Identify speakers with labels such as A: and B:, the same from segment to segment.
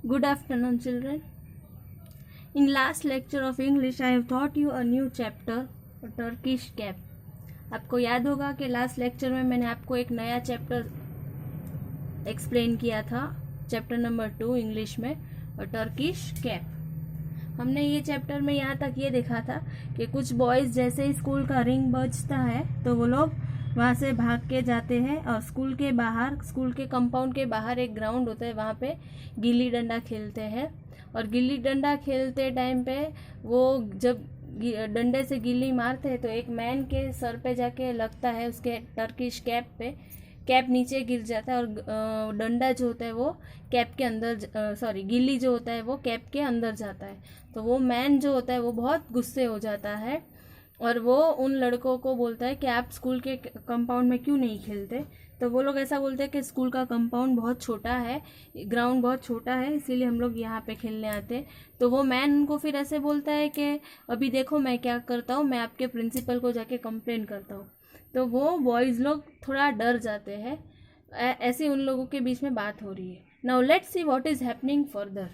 A: Good afternoon, children. In last lecture of English, I have taught you a new chapter, a Turkish cap. आपको याद होगा कि last lecture में मैंने आपको एक नया चैप्टर एक्सप्लेन किया था, चैप्टर नंबर 2 इंग्लिश में, और टर्किश कैप। हमने ये चैप्टर में यहाँ तक ये देखा था कि कुछ बॉयज़ जैसे ही स्कूल का रिंग बजता है तो वो लोग वहाँ से भाग के जाते हैं और स्कूल के बाहर, स्कूल के कंपाउंड के बाहर एक ग्राउंड होता है, वहाँ पे गिल्ली डंडा खेलते हैं। और गिल्ली डंडा खेलते टाइम पे वो जब डंडे से गिल्ली मारते हैं तो एक मैन के सर पे जाके लगता है, उसके टर्किश कैप पे। कैप नीचे गिर जाता है और डंडा जो होता है वो कैप के अंदर, गिल्ली जो होता है वो कैप के अंदर जाता है। तो वो मैन जो होता है वो बहुत गुस्से हो जाता है और वो उन लड़कों को बोलता है कि आप स्कूल के कंपाउंड में क्यों नहीं खेलते। तो वो लोग ऐसा बोलते हैं कि स्कूल का कंपाउंड बहुत छोटा है, ग्राउंड बहुत छोटा है, इसीलिए हम लोग यहाँ पे खेलने आते हैं। तो वो मैन उनको फिर ऐसे बोलता है कि अभी देखो मैं क्या करता हूँ, मैं आपके प्रिंसिपल को जाके कंप्लेन करता हूँ। तो वो बॉयज़ लोग थोड़ा डर जाते हैं। ऐसी उन लोगों के बीच में बात हो रही है। Now let's see what is happening further.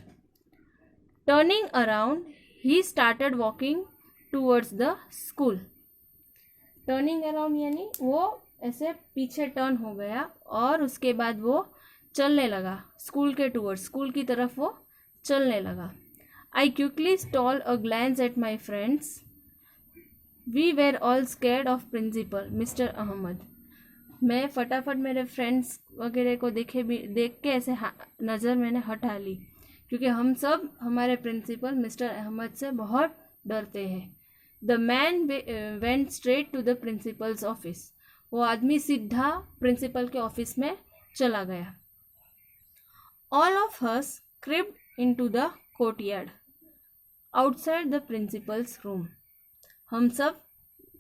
A: Turning around he started walking towards the school. Turning around यानी वो ऐसे पीछे टर्न हो गया और उसके बाद वो चलने लगा स्कूल के टूवर्ड्स, स्कूल की तरफ वो चलने लगा। I quickly stole a glance at my friends. We were all scared of principal mister Ahmed. मैं फटाफट मेरे फ्रेंड्स वगैरह को देख के ऐसे नज़र मैंने हटा ली, क्योंकि हम सब हमारे प्रिंसिपल मिस्टर अहमद से बहुत डरते हैं। The man went straight to the principal's office. वो आदमी सीधा प्रिंसिपल के ऑफिस में चला गया। All of us crept into the courtyard outside the principal's room. हम सब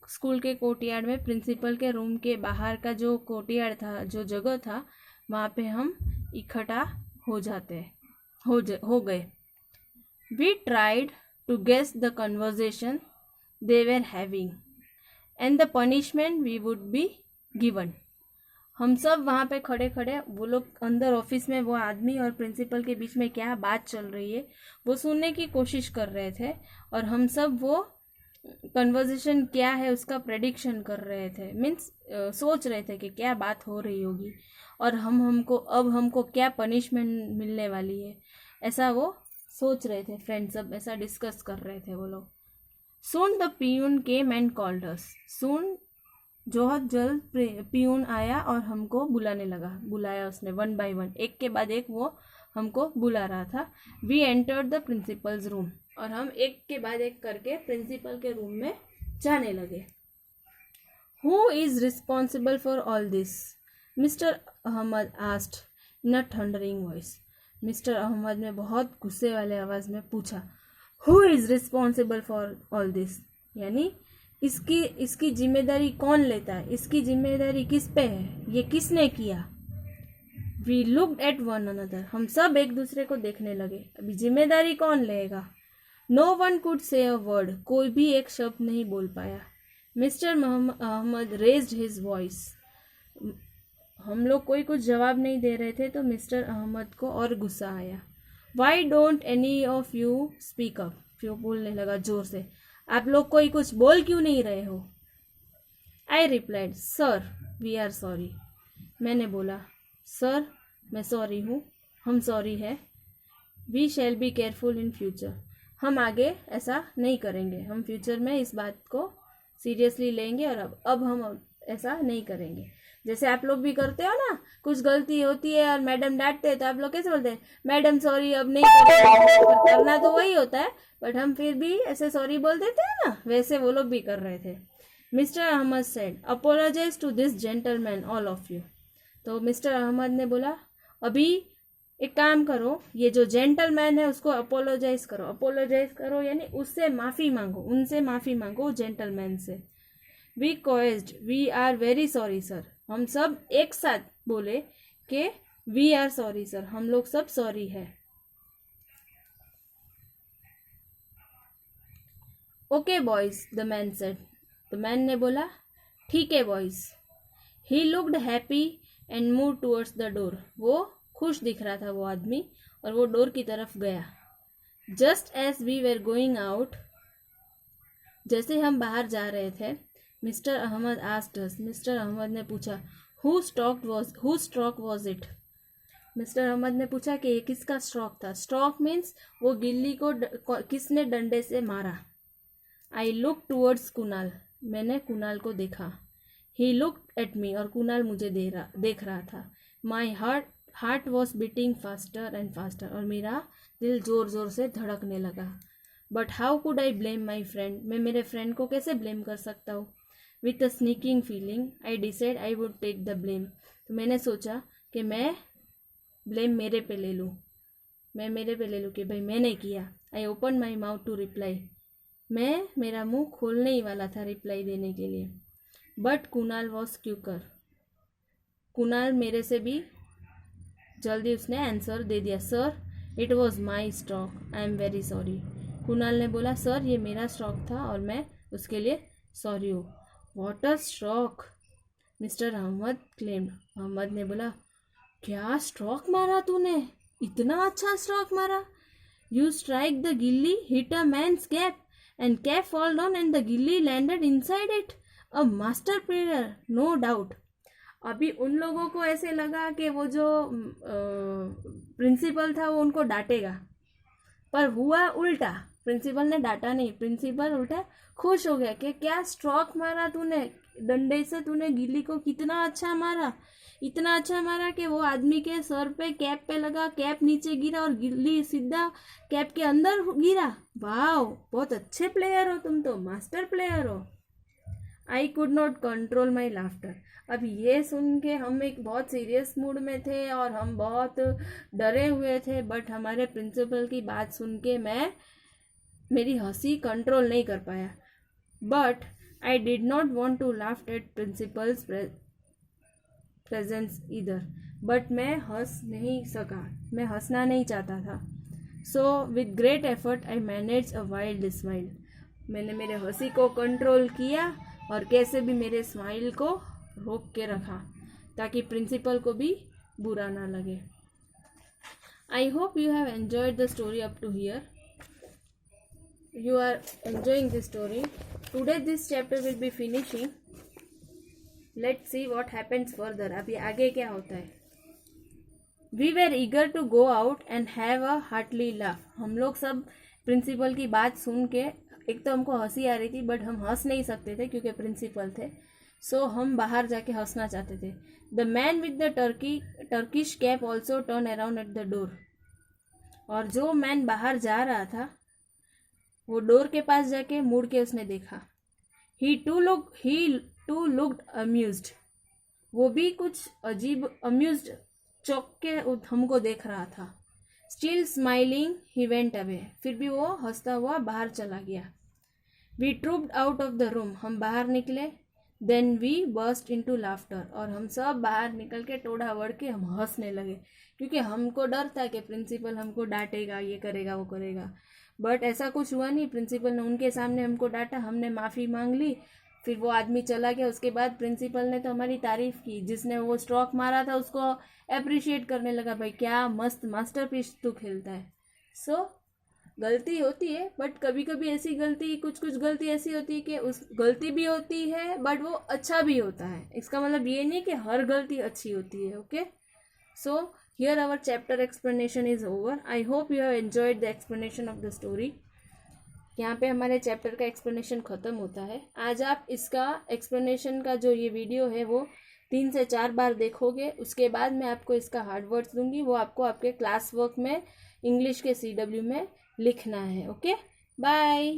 A: स्कूल के कोर्टयार्ड में, प्रिंसिपल के रूम के बाहर का जो कोर्टयार्ड था, जो जगह था, वहाँ पे हम इकट्ठा हो गए। We tried to guess the conversation they were having and the punishment we would be given। हम सब वहाँ पे खड़े खड़े, वो लोग अंदर ऑफिस में, वो आदमी और प्रिंसिपल के बीच में क्या बात चल रही है वो सुनने की कोशिश कर रहे थे, और हम सब वो कन्वर्जेशन क्या है उसका प्रेडिक्शन कर रहे थे। मीन्स सोच रहे थे कि क्या बात हो रही होगी और हमको क्या पनिशमेंट मिलने वाली है, ऐसा वो सोच रहे थे। फ्रेंड्स सब ऐसा डिस्कस कर रहे थे वो लोग। Soon the peon came and called us। Soon बहुत जल्द पियून आया और हमको बुलाया उसने, वन बाय वन, एक के बाद एक वो हमको बुला रहा था। We entered the principal's room। और हम एक के बाद एक करके प्रिंसिपल के रूम में जाने लगे। Who is responsible for all this? Mr. Ahmed asked in a thundering voice। Mister Ahmed ने बहुत गुस्से वाले आवाज़ में पूछा, Who is responsible for all this? यानी इसकी जिम्मेदारी कौन लेता है, इसकी जिम्मेदारी किस पे है, ये किसने किया। We looked at one another। हम सब एक दूसरे को देखने लगे, अभी जिम्मेदारी कौन लेगा। No one could say a word। कोई भी एक शब्द नहीं बोल पाया। Mister Ahmed raised his voice। हम लोग कोई कुछ जवाब नहीं दे रहे थे तो मिस्टर अहमद को और गुस्सा आया। Why don't any of you speak up? फिर बोलने लगा जोर से, आप लोग कोई कुछ बोल क्यों नहीं रहे हो। I replied, Sir, we are sorry। मैंने बोला, सर मैं सॉरी हूँ, हम सॉरी है। We shall be careful in future। हम आगे ऐसा नहीं करेंगे, हम फ्यूचर में इस बात को सीरियसली लेंगे और अब हम ऐसा नहीं करेंगे। जैसे आप लोग भी करते हो ना, कुछ गलती होती है और मैडम डांटते हैं तो आप लोग कैसे बोलते हैं, मैडम सॉरी अब नहीं करेंगे। करना तो वही होता है बट हम फिर भी ऐसे सॉरी बोल देते हैं ना, वैसे वो लोग भी कर रहे थे। Mister Ahmed said, apologize to this gentleman all of you. तो मिस्टर अहमद ने बोला, अभी एक काम करो, ये जो जेंटलमैन है उसको अपोलोजाइज करो यानी उससे माफ़ी मांगो, उनसे माफ़ी मांगो, जेंटलमैन से। We coaxed, we are very sorry sir. हम सब एक साथ बोले कि वी आर सॉरी सर, हम लोग सब सॉरी है। Okay boys, the man said. The man ने बोला, ठीक है boys. He looked happy and move towards the door. वो खुश दिख रहा था वो आदमी, और वो डोर की तरफ गया। Just as we were going out, जैसे हम बाहर जा रहे थे, mister Ahmed asked us, mister Ahmed ने पूछा, who stroke was it? Mister Ahmed ने पूछा कि ये किसका स्ट्रोक था। स्ट्रोक मीन्स वो गिल्ली को किसने डंडे से मारा। आई लुक टूवर्ड्स कुणाल, मैंने कुणाल को देखा। ही लुक एट मी, और कुणाल मुझे देख रहा था। My heart was beating faster and faster, और मेरा दिल जोर जोर से धड़कने लगा। But how could I blame my friend, मैं मेरे फ्रेंड को कैसे ब्लेम कर सकता हूँ। With a sneaking feeling I decide I would take the blame, तो मैंने सोचा कि मैं ब्लेम मेरे पे ले लूँ, कि भाई मैंने किया। I open my mouth to reply, मेरा मुंह खोलने ही वाला था रिप्लाई देने के लिए। बट कुणाल वॉज क्यूकर, कुणाल मेरे से भी जल्दी उसने आंसर दे दिया। Sir it was my stroke, I am very sorry. Kunal ने बोला, सर ये मेरा स्ट्रोक था और मैं उसके लिए सॉरी हूँ। What a stroke, mister Ahmed claimed, Ahmed ने बोला, क्या स्ट्रोक मारा तूने, इतना अच्छा स्ट्रोक मारा। You strike the gilli, hit a man's cap and cap fall down and the gilli landed inside it. A master player, no doubt. अभी उन लोगों को ऐसे लगा कि वो जो प्रिंसिपल था वो उनको डांटेगा, पर हुआ उल्टा। प्रिंसिपल ने डांटा नहीं, प्रिंसिपल उल्टा खुश हो गया कि क्या स्ट्रोक मारा तूने, डंडे से तूने गिल्ली को कितना अच्छा मारा, इतना अच्छा मारा कि वो आदमी के सर पे कैप पे लगा, कैप नीचे गिरा और गिल्ली सीधा कैप के अंदर गिरा। वाह, बहुत अच्छे प्लेयर हो तुम तो, मास्टर प्लेयर हो। I could not control my laughter. अब ये सुन के हम एक बहुत सीरियस मूड में थे और हम बहुत डरे हुए थे, बट हमारे प्रिंसिपल की बात सुन के मेरी हंसी कंट्रोल नहीं कर पाया। But I did not want to laugh at principal's presence इधर, बट मैं हंस नहीं सका, मैं हंसना नहीं चाहता था। So with great effort I manage a wild smile, मैंने मेरे हंसी को कंट्रोल किया और कैसे भी मेरे स्माइल को रोक के रखा ताकि प्रिंसिपल को भी बुरा ना लगे। I hope you have enjoyed the story up to here. You are enjoying this story. Today this chapter will be finishing. Let's see what happens further. अभी आगे क्या होता है. We were eager to go out and have a hearty laugh. हम लोग सब principal की बात सुन के, एक तो हमको हंसी आ रही थी बट हम हंस नहीं सकते थे क्योंकि प्रिंसिपल थे, सो हम बाहर जाके हंसना चाहते थे. The man with the Turkish cap also turn around at the door. और जो मैन बाहर जा रहा था वो डोर के पास जाके मुड़ के उसने देखा. ही टू लुक्ड अम्यूज्ड. वो भी कुछ अजीब अम्यूज्ड चौंक के हमको देख रहा था. Still smiling he went away. फिर भी वो हंसता हुआ बाहर चला गया. We trooped out of the room. हम बाहर निकले. Then we burst into laughter. और हम सब बाहर निकल के टोढ़ा वड़ के हम हंसने लगे क्योंकि हमको डर था कि प्रिंसिपल हमको डांटेगा, ये करेगा वो करेगा. बट ऐसा कुछ हुआ नहीं. प्रिंसिपल ने उनके सामने हमको डांटा, हमने माफ़ी मांग ली, फिर वो आदमी चला गया. उसके बाद प्रिंसिपल ने तो हमारी तारीफ़ की. जिसने वो स्ट्रोक मारा था उसको अप्रिशिएट करने लगा, भाई क्या मस्त मास्टरपीस तू खेलता है. सो गलती होती है बट कभी कभी ऐसी गलती, कुछ गलती ऐसी होती है कि उस गलती भी होती है बट वो अच्छा भी होता है. इसका मतलब ये नहीं कि हर गलती अच्छी होती है. Okay, so here our chapter explanation is over. I hope you have enjoyed the explanation of the story. यहाँ पे हमारे चैप्टर का एक्सप्लेनेशन ख़त्म होता है. आज आप इसका एक्सप्लेनेशन का जो ये वीडियो है वो 3 से 4 बार देखोगे. उसके बाद मैं आपको इसका हार्ड वर्ड्स दूंगी, वो आपको आपके क्लास वर्क में इंग्लिश के CW में लिखना है. Okay, bye.